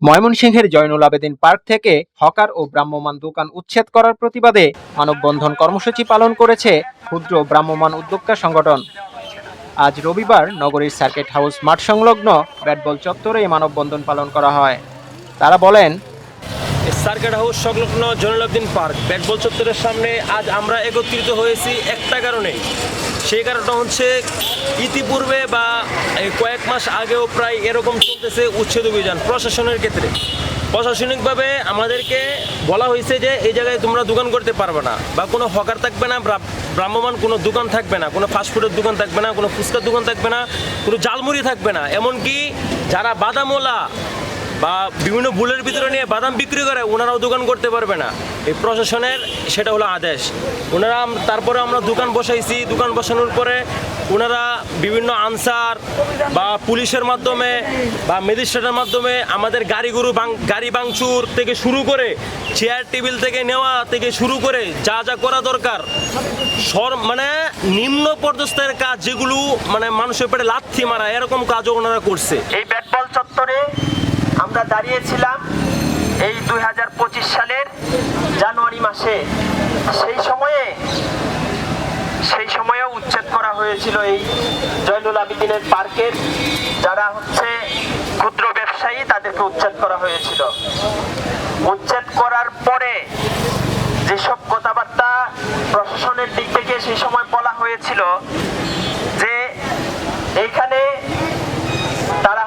ময়মনসিংহের জয়নুল আবেদিন পার্ক থেকে হকার ও ভ্রাম্যমাণ দোকান উচ্ছেদ করার প্রতিবাদে মানববন্ধন কর্মসূচি পালন করেছে ক্ষুদ্র ভ্রাম্যমাণ উদ্যোক্তা সংগঠন। আজ রবিবার নগরীর সার্কিট হাউস মাঠ সংলগ্ন ব্যাটবল চত্বরে এই মানববন্ধন পালন করা হয়। তারা বলেন, সার্কিট হাউস সংলগ্ন জয়নুল আবেদিন পার্ক ব্যাটবল চত্বরের সামনে আজ আমরা একত্রিত হয়েছি একটা কারণে। সেই কারণটা হচ্ছে ইতিপূর্বে বা কয়েক মাস আগেও প্রায় এরকম চলতেছে উচ্ছেদ অভিযান প্রশাসনের ক্ষেত্রে। প্রশাসনিকভাবে আমাদেরকে বলা হয়েছে যে এই জায়গায় তোমরা দোকান করতে পারবে না, বা কোনো হকার থাকবে না, ভ্রাম্যমাণ কোনো দোকান থাকবে না, কোনো ফাস্টফুডের দোকান থাকবে না, কোনো ফুচকার দোকান থাকবে না, কোনো জালমুড়ি থাকবে না। এমনকি যারা বাদামওয়ালা বা বিভিন্ন বুলের ভিতরে নিয়ে বাদাম বিক্রি করে ওনারাও দোকান করতে পারবে না। এই প্রশাসনের সেটা হলো আদেশ। ওনারা তারপরে আমরা দোকান বসাইছি, দোকান বসানোর পরে ওনারা বিভিন্ন আনসার বা পুলিশের মাধ্যমে বা ম্যাজিস্ট্রেটের মাধ্যমে আমাদের গাড়ি ভাঙচুর থেকে শুরু করে চেয়ার টেবিল থেকে নেওয়া থেকে শুরু করে যা যা করা দরকার মানে নিম্ন পর্যায়ের কাজ, যেগুলো মানে মানুষের পেটে লাথি মারা, এরকম কাজও ওনারা করছে। এই ব্যাটবল চত্বরে আমরা দাঁড়িয়েছিলাম এই 2025 সালের জানুয়ারি মাসে। সেই সময়েও উচ্ছেদ করা হয়েছিল এই জয়নুল আবেদিনের পার্কের যারা ক্ষুদ্র ব্যবসায়ী, তাদেরকে উচ্ছেদ করা হয়েছিল। উচ্ছেদ করার পরে যেসব কথাবার্তা প্রশাসনের দিক থেকে সেই সময় বলা হয়েছিল যে এইখানে তারা